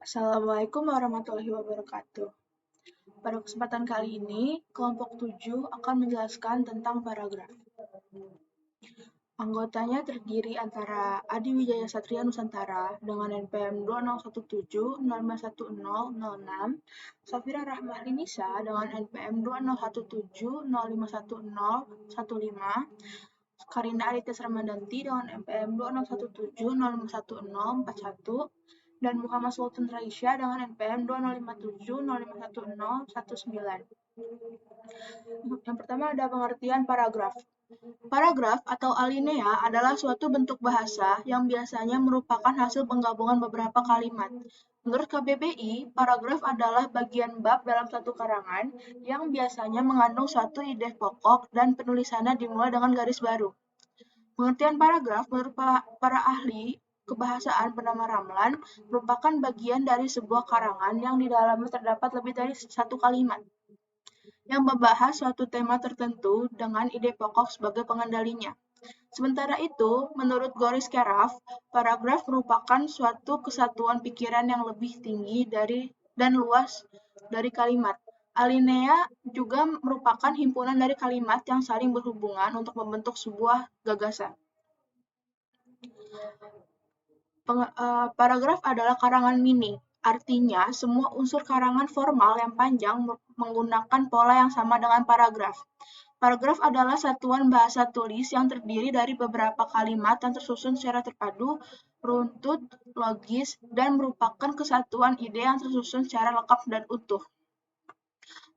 Assalamualaikum warahmatullahi wabarakatuh. Pada kesempatan kali ini, kelompok 7 akan menjelaskan tentang paragraf. Anggotanya terdiri antara Adi Wijaya Satria Nusantara dengan NPM 2017051006, Safira Rahmani Nisa dengan NPM 2017051015, Karina Aditya Sramandanti dengan NPM 2017051041, dan Muhammad Sultan Raisya dengan NPM 2057051019. Yang pertama ada pengertian paragraf. Paragraf atau alinea adalah suatu bentuk bahasa yang biasanya merupakan hasil penggabungan beberapa kalimat. Menurut KBBI, paragraf adalah bagian bab dalam satu karangan yang biasanya mengandung suatu ide pokok dan penulisannya dimulai dengan garis baru. Pengertian paragraf menurut para ahli kebahasaan bernama Ramlan merupakan bagian dari sebuah karangan yang di dalamnya terdapat lebih dari satu kalimat yang membahas suatu tema tertentu dengan ide pokok sebagai pengendalinya. Sementara itu, menurut Goris Keraf, paragraf merupakan suatu kesatuan pikiran yang lebih tinggi dan luas dari kalimat. Alinea juga merupakan himpunan dari kalimat yang saling berhubungan untuk membentuk sebuah gagasan. Paragraf adalah karangan mini, artinya semua unsur karangan formal yang panjang menggunakan pola yang sama dengan paragraf. Paragraf adalah satuan bahasa tulis yang terdiri dari beberapa kalimat yang tersusun secara terpadu, runtut, logis, dan merupakan kesatuan ide yang tersusun secara lengkap dan utuh.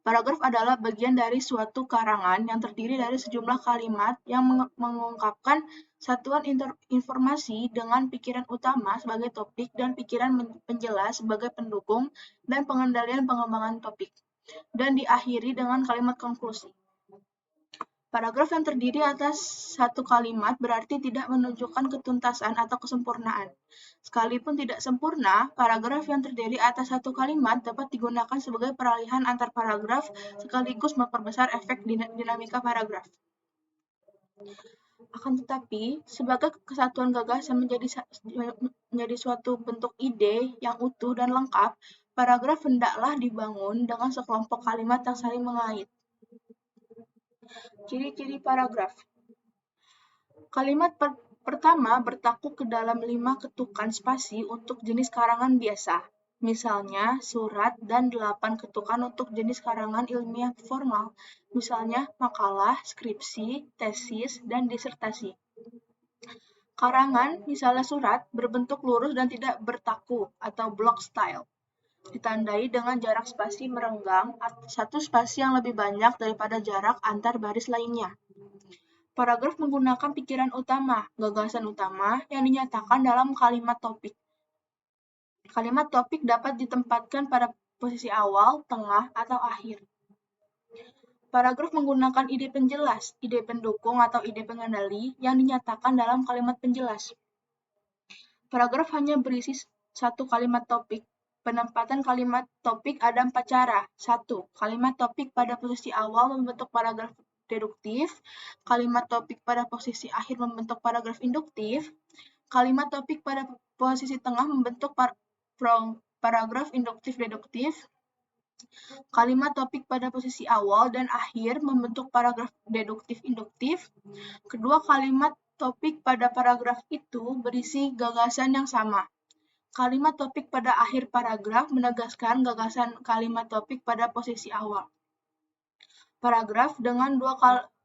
Paragraf adalah bagian dari suatu karangan yang terdiri dari sejumlah kalimat yang mengungkapkan satuan informasi dengan pikiran utama sebagai topik dan pikiran penjelas sebagai pendukung dan pengendalian pengembangan topik, dan diakhiri dengan kalimat konklusi. Paragraf yang terdiri atas satu kalimat berarti tidak menunjukkan ketuntasan atau kesempurnaan. Sekalipun tidak sempurna, paragraf yang terdiri atas satu kalimat dapat digunakan sebagai peralihan antar paragraf sekaligus memperbesar efek dinamika paragraf. Akan tetapi, sebagai kesatuan gagasan menjadi suatu bentuk ide yang utuh dan lengkap, paragraf hendaklah dibangun dengan sekelompok kalimat yang saling mengait. Ciri-ciri paragraf. Kalimat pertama bertaku ke dalam 5 ketukan spasi untuk jenis karangan biasa, misalnya surat, dan 8 ketukan untuk jenis karangan ilmiah formal, misalnya makalah, skripsi, tesis, dan disertasi. Karangan, misalnya surat, berbentuk lurus dan tidak bertaku atau block style, ditandai dengan jarak spasi merenggang, satu spasi yang lebih banyak daripada jarak antar baris lainnya. Paragraf menggunakan pikiran utama, gagasan utama, yang dinyatakan dalam kalimat topik. Kalimat topik dapat ditempatkan pada posisi awal, tengah, atau akhir. Paragraf menggunakan ide penjelas, ide pendukung, atau ide pengendali yang dinyatakan dalam kalimat penjelas. Paragraf hanya berisi satu kalimat topik. Penempatan kalimat topik ada 4 cara. 1. Kalimat topik pada posisi awal membentuk paragraf deduktif, kalimat topik pada posisi akhir membentuk paragraf induktif, kalimat topik pada posisi tengah membentuk paragraf induktif-deduktif, kalimat topik pada posisi awal dan akhir membentuk paragraf deduktif-induktif. Kedua kalimat topik pada paragraf itu berisi gagasan yang sama. Kalimat topik pada akhir paragraf menegaskan gagasan kalimat topik pada posisi awal. Paragraf dengan dua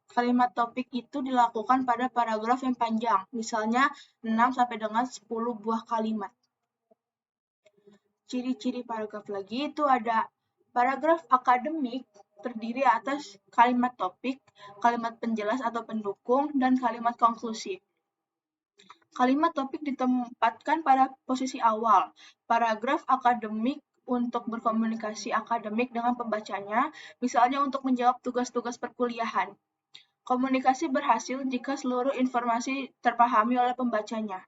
kalimat topik itu dilakukan pada paragraf yang panjang, misalnya 6 sampai dengan 10 buah kalimat. Ciri-ciri paragraf lagi itu ada paragraf akademik terdiri atas kalimat topik, kalimat penjelas atau pendukung, dan kalimat konklusi. Kalimat topik ditempatkan pada posisi awal. Paragraf akademik untuk berkomunikasi akademik dengan pembacanya, misalnya untuk menjawab tugas-tugas perkuliahan. Komunikasi berhasil jika seluruh informasi terpahami oleh pembacanya.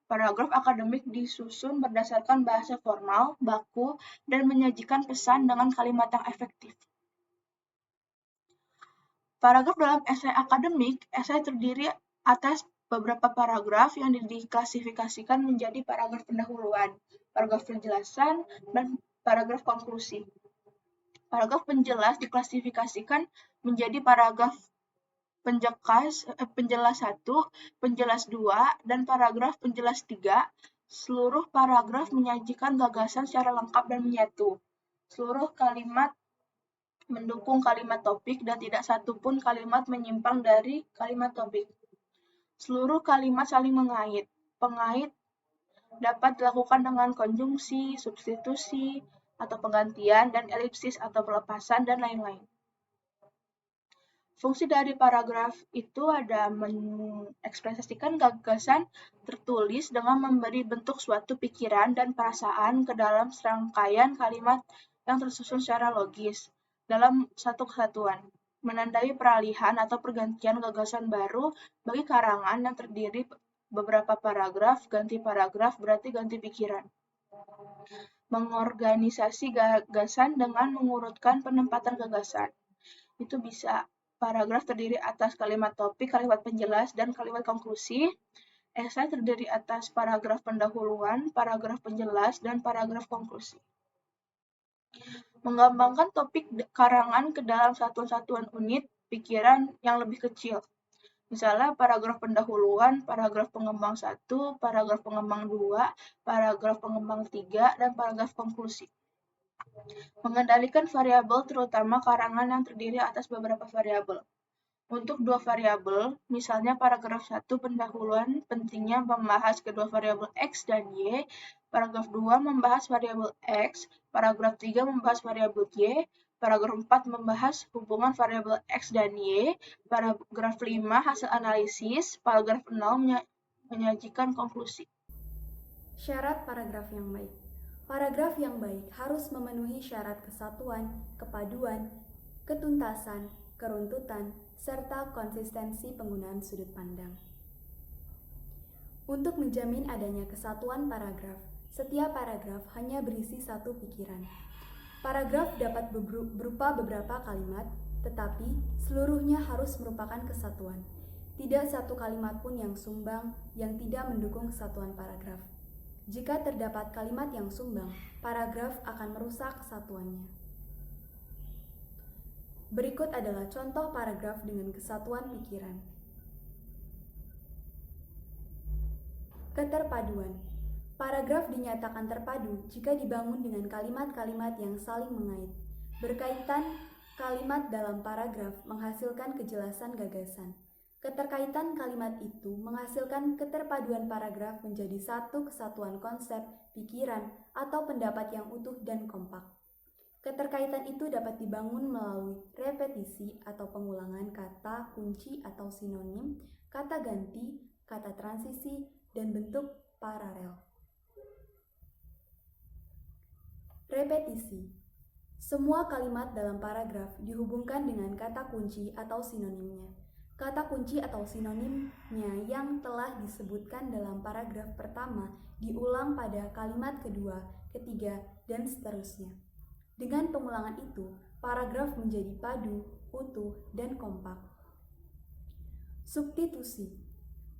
Paragraf akademik disusun berdasarkan bahasa formal, baku, dan menyajikan pesan dengan kalimat yang efektif. Paragraf dalam esai akademik, esai terdiri atas beberapa paragraf yang diklasifikasikan menjadi paragraf pendahuluan, paragraf penjelasan, dan paragraf konklusi. Paragraf penjelas diklasifikasikan menjadi paragraf penjelas 1, penjelas 2, dan paragraf penjelas 3. Seluruh paragraf menyajikan gagasan secara lengkap dan menyatu. Seluruh kalimat mendukung kalimat topik dan tidak satu pun kalimat menyimpang dari kalimat topik. Seluruh kalimat saling mengait. Pengait dapat dilakukan dengan konjungsi, substitusi, atau penggantian, dan elipsis atau pelepasan, dan lain-lain. Fungsi dari paragraf itu ada mengekspresikan gagasan tertulis dengan memberi bentuk suatu pikiran dan perasaan ke dalam serangkaian kalimat yang tersusun secara logis dalam satu kesatuan, menandai peralihan atau pergantian gagasan baru bagi karangan yang terdiri beberapa paragraf, ganti paragraf berarti ganti pikiran. Mengorganisasi gagasan dengan mengurutkan penempatan gagasan. Itu bisa paragraf terdiri atas kalimat topik, kalimat penjelas, dan kalimat konklusi. Esai terdiri atas paragraf pendahuluan, paragraf penjelas, dan paragraf konklusi. Mengembangkan topik karangan ke dalam satuan-satuan unit pikiran yang lebih kecil. Misalnya paragraf pendahuluan, paragraf pengembang 1, paragraf pengembang 2, paragraf pengembang 3, dan paragraf konklusi. Mengendalikan variabel terutama karangan yang terdiri atas beberapa variabel. Untuk dua variabel, misalnya paragraf 1 pendahuluan pentingnya membahas kedua variabel X dan Y, paragraf 2 membahas variabel X, paragraf 3 membahas variabel Y, paragraf 4 membahas hubungan variabel X dan Y, paragraf 5 hasil analisis, paragraf 6 menyajikan konklusi. Syarat paragraf yang baik. Paragraf yang baik harus memenuhi syarat kesatuan, kepaduan, ketuntasan, keruntutan, serta konsistensi penggunaan sudut pandang. Untuk menjamin adanya kesatuan paragraf, setiap paragraf hanya berisi satu pikiran. Paragraf dapat berupa beberapa kalimat, tetapi seluruhnya harus merupakan kesatuan. Tidak satu kalimat pun yang sumbang yang tidak mendukung kesatuan paragraf. Jika terdapat kalimat yang sumbang, paragraf akan merusak kesatuannya. Berikut adalah contoh paragraf dengan kesatuan pikiran. Keterpaduan. Paragraf dinyatakan terpadu jika dibangun dengan kalimat-kalimat yang saling mengait. Berkaitan kalimat dalam paragraf menghasilkan kejelasan gagasan. Keterkaitan kalimat itu menghasilkan keterpaduan paragraf menjadi satu kesatuan konsep, pikiran, atau pendapat yang utuh dan kompak. Keterkaitan itu dapat dibangun melalui repetisi atau pengulangan kata kunci atau sinonim, kata ganti, kata transisi, dan bentuk paralel. Repetisi. Semua kalimat dalam paragraf dihubungkan dengan kata kunci atau sinonimnya. Kata kunci atau sinonimnya yang telah disebutkan dalam paragraf pertama diulang pada kalimat kedua, ketiga, dan seterusnya. Dengan pengulangan itu, paragraf menjadi padu, utuh, dan kompak. Substitusi.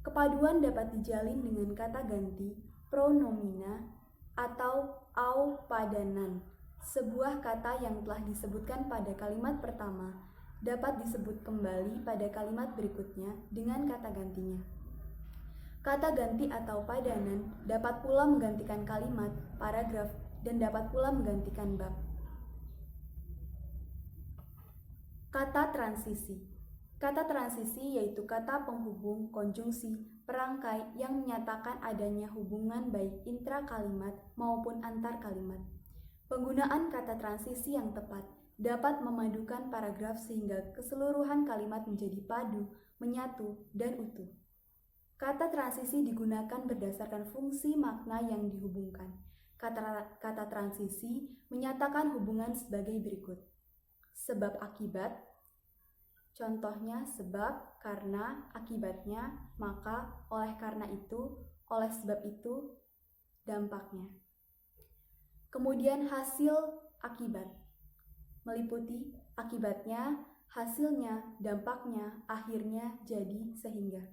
Kepaduan dapat dijalin dengan kata ganti, pronomina, atau au padanan. Sebuah kata yang telah disebutkan pada kalimat pertama dapat disebut kembali pada kalimat berikutnya dengan kata gantinya. Kata ganti atau padanan dapat pula menggantikan kalimat, paragraf, dan dapat pula menggantikan bab. Kata transisi. Kata transisi yaitu kata penghubung, konjungsi, perangkai yang menyatakan adanya hubungan baik intra kalimat maupun antar kalimat. Penggunaan kata transisi yang tepat dapat memadukan paragraf sehingga keseluruhan kalimat menjadi padu, menyatu, dan utuh. Kata transisi digunakan berdasarkan fungsi makna yang dihubungkan. Kata transisi menyatakan hubungan sebagai berikut. Sebab akibat, contohnya sebab, karena, akibatnya, maka, oleh karena itu, oleh sebab itu, dampaknya. Kemudian hasil akibat meliputi akibatnya, hasilnya, dampaknya, akhirnya, jadi, sehingga.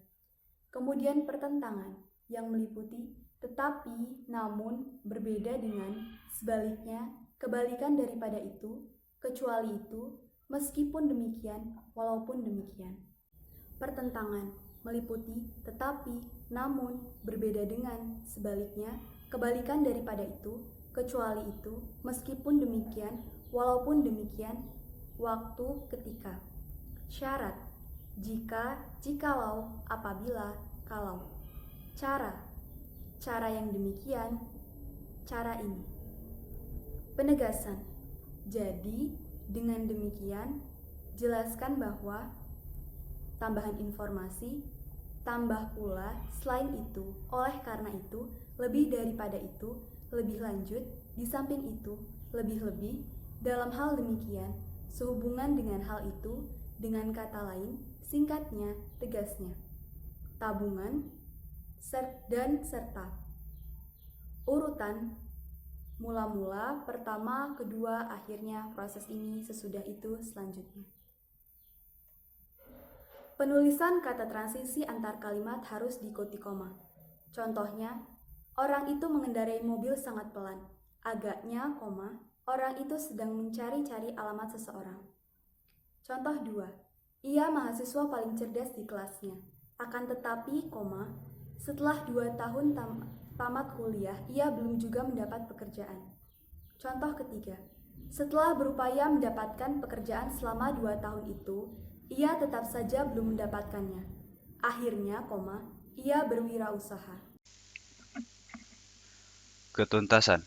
Kemudian pertentangan yang meliputi tetapi, namun, berbeda dengan, sebaliknya, kebalikan daripada itu, kecuali itu, meskipun demikian, walaupun demikian. Pertentangan meliputi tetapi, namun, berbeda dengan, sebaliknya, kebalikan daripada itu, kecuali itu, meskipun demikian, walaupun demikian, waktu, ketika. Syarat: jika, jikalau, apabila, kalau. Cara: cara yang demikian, cara ini. Penegasan: jadi, dengan demikian, jelaskan bahwa tambahan informasi, tambah pula, selain itu, oleh karena itu, lebih daripada itu, lebih lanjut, di samping itu, lebih-lebih, dalam hal demikian, sehubungan dengan hal itu, dengan kata lain, singkatnya, tegasnya. Tabungan, dan serta. Urutan, mula-mula, pertama, kedua, akhirnya, proses ini, sesudah itu, selanjutnya. Penulisan kata transisi antar kalimat harus diikuti koma. Contohnya, orang itu mengendarai mobil sangat pelan. Agaknya, koma, orang itu sedang mencari-cari alamat seseorang. Contoh 2. Ia mahasiswa paling cerdas di kelasnya. Akan tetapi, koma, setelah 2 tahun tamat kuliah, ia belum juga mendapat pekerjaan. Contoh ketiga. Setelah berupaya mendapatkan pekerjaan selama 2 tahun itu, ia tetap saja belum mendapatkannya. Akhirnya, koma, ia berwirausaha. Ketuntasan.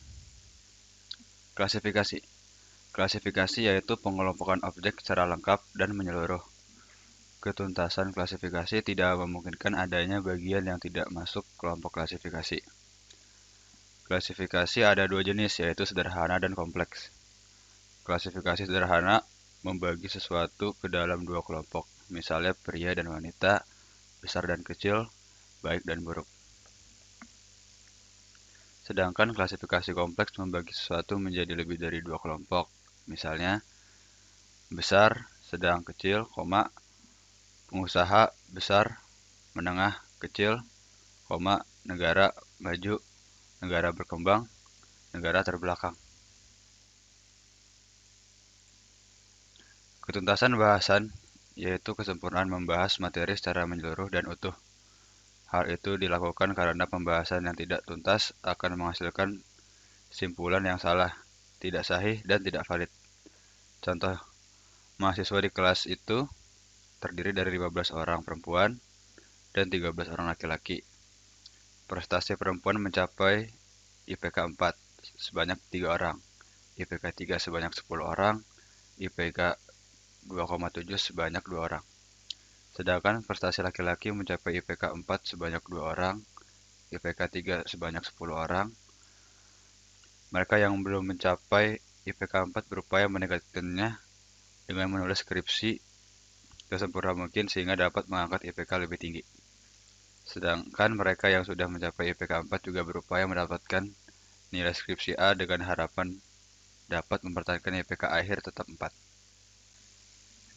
Klasifikasi. Klasifikasi yaitu pengelompokan objek secara lengkap dan menyeluruh. Ketuntasan klasifikasi tidak memungkinkan adanya bagian yang tidak masuk kelompok klasifikasi. Klasifikasi ada 2 jenis, yaitu sederhana dan kompleks. Klasifikasi sederhana membagi sesuatu ke dalam 2 kelompok, misalnya pria dan wanita, besar dan kecil, baik dan buruk. Sedangkan klasifikasi kompleks membagi sesuatu menjadi lebih dari 2 kelompok, misalnya besar, sedang, kecil, pengusaha, besar, menengah, kecil, negara maju, negara berkembang, negara terbelakang. Ketuntasan bahasan yaitu kesempurnaan membahas materi secara menyeluruh dan utuh. Hal itu dilakukan karena pembahasan yang tidak tuntas akan menghasilkan simpulan yang salah, tidak sahih, dan tidak valid. Contoh, mahasiswa di kelas itu terdiri dari 15 orang perempuan dan 13 orang laki-laki. Prestasi perempuan mencapai IPK 4 sebanyak 3 orang, IPK 3 sebanyak 10 orang, IPK 2,7 sebanyak 2 orang. Sedangkan prestasi laki-laki mencapai IPK 4 sebanyak 2 orang, IPK 3 sebanyak 10 orang. Mereka yang belum mencapai IPK 4 berupaya meningkatkannya dengan menulis skripsi sesempurna mungkin sehingga dapat mengangkat IPK lebih tinggi. Sedangkan mereka yang sudah mencapai IPK 4 juga berupaya mendapatkan nilai skripsi A dengan harapan dapat mempertahankan IPK akhir tetap 4.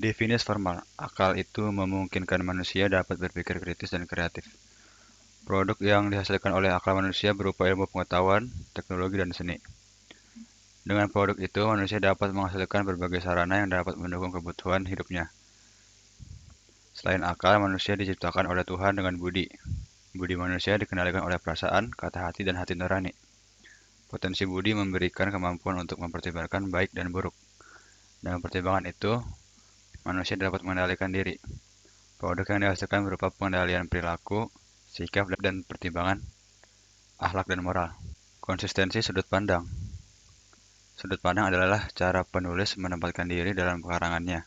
Definisi formal, akal itu memungkinkan manusia dapat berpikir kritis dan kreatif. Produk yang dihasilkan oleh akal manusia berupa ilmu pengetahuan, teknologi, dan seni. Dengan produk itu, manusia dapat menghasilkan berbagai sarana yang dapat mendukung kebutuhan hidupnya. Selain akal, manusia diciptakan oleh Tuhan dengan budi. Budi manusia dikendalikan oleh perasaan, kata hati, dan hati nurani. Potensi budi memberikan kemampuan untuk mempertimbangkan baik dan buruk. Dengan pertimbangan itu, manusia dapat mengendalikan diri. Produk yang dihasilkan berupa pengendalian perilaku, sikap, dan pertimbangan, akhlak dan moral. Konsistensi sudut pandang. Sudut pandang adalah cara penulis menempatkan diri dalam karangannya.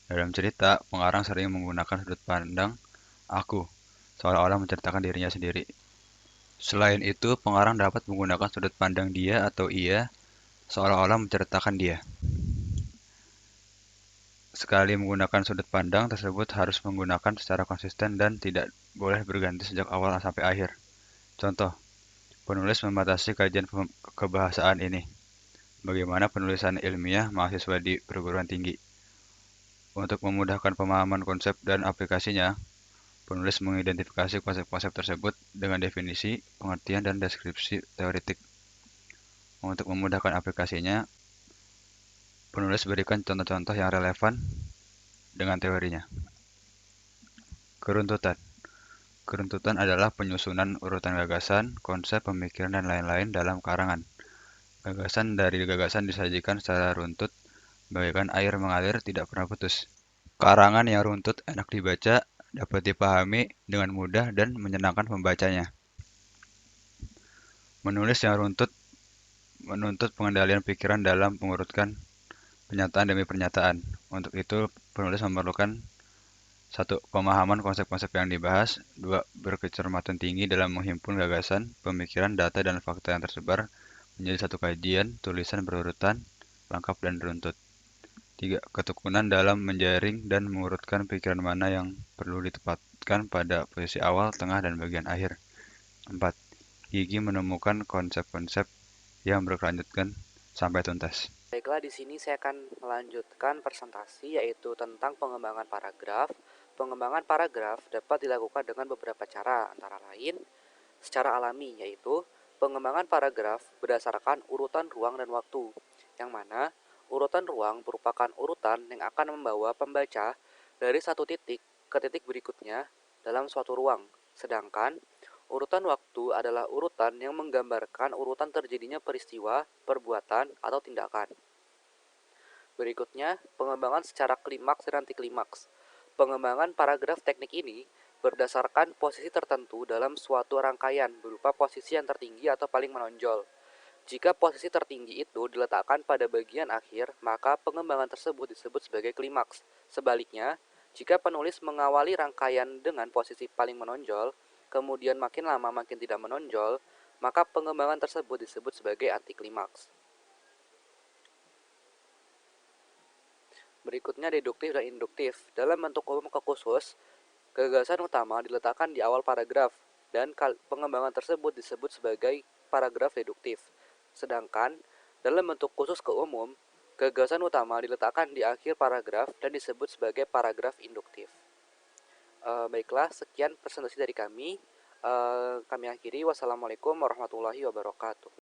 Dalam cerita, pengarang sering menggunakan sudut pandang aku, seolah-olah menceritakan dirinya sendiri. Selain itu, pengarang dapat menggunakan sudut pandang dia atau ia, seolah-olah menceritakan dia. Sekali menggunakan sudut pandang tersebut harus menggunakan secara konsisten dan tidak boleh berganti sejak awal sampai akhir. Contoh, penulis membatasi kajian kebahasaan ini. Bagaimana penulisan ilmiah mahasiswa di perguruan tinggi. Untuk memudahkan pemahaman konsep dan aplikasinya, Penulis mengidentifikasi konsep-konsep tersebut dengan definisi, pengertian, dan deskripsi teoretik. Untuk memudahkan aplikasinya, penulis berikan contoh-contoh yang relevan dengan teorinya. Keruntutan. Keruntutan adalah penyusunan urutan gagasan, konsep, pemikiran, dan lain-lain dalam karangan. Gagasan dari gagasan disajikan secara runtut, bagaikan air mengalir tidak pernah putus. Karangan yang runtut enak dibaca, dapat dipahami dengan mudah dan menyenangkan pembacanya. Menulis yang runtut menuntut pengendalian pikiran dalam mengurutkan pernyataan demi pernyataan. Untuk itu, penulis memerlukan 1. Pemahaman konsep-konsep yang dibahas. 2. Berkecermatan tinggi dalam menghimpun gagasan, pemikiran, data, dan fakta yang tersebar menjadi satu kajian, tulisan berurutan, lengkap, dan runtut. 3. Ketekunan dalam menjaring dan mengurutkan pikiran mana yang perlu ditempatkan pada posisi awal, tengah, dan bagian akhir. 4. Gigi menemukan konsep-konsep yang berkelanjutan sampai tuntas. Baiklah, di sini saya akan melanjutkan presentasi yaitu tentang pengembangan paragraf. Pengembangan paragraf dapat dilakukan dengan beberapa cara, antara lain secara alami, yaitu pengembangan paragraf berdasarkan urutan ruang dan waktu, yang mana urutan ruang merupakan urutan yang akan membawa pembaca dari satu titik ke titik berikutnya dalam suatu ruang, sedangkan urutan waktu adalah urutan yang menggambarkan urutan terjadinya peristiwa, perbuatan, atau tindakan. Berikutnya, pengembangan secara klimaks dan antiklimaks. Pengembangan paragraf teknik ini berdasarkan posisi tertentu dalam suatu rangkaian berupa posisi yang tertinggi atau paling menonjol. Jika posisi tertinggi itu diletakkan pada bagian akhir, maka pengembangan tersebut disebut sebagai klimaks. Sebaliknya, jika penulis mengawali rangkaian dengan posisi paling menonjol, kemudian makin lama makin tidak menonjol, maka pengembangan tersebut disebut sebagai antiklimaks. Berikutnya deduktif dan induktif. Dalam bentuk umum ke khusus, gagasan utama diletakkan di awal paragraf dan pengembangan tersebut disebut sebagai paragraf deduktif. Sedangkan dalam bentuk khusus ke umum, gagasan utama diletakkan di akhir paragraf dan disebut sebagai paragraf induktif. Baiklah, sekian presentasi dari kami. Kami akhiri. Wassalamualaikum warahmatullahi wabarakatuh.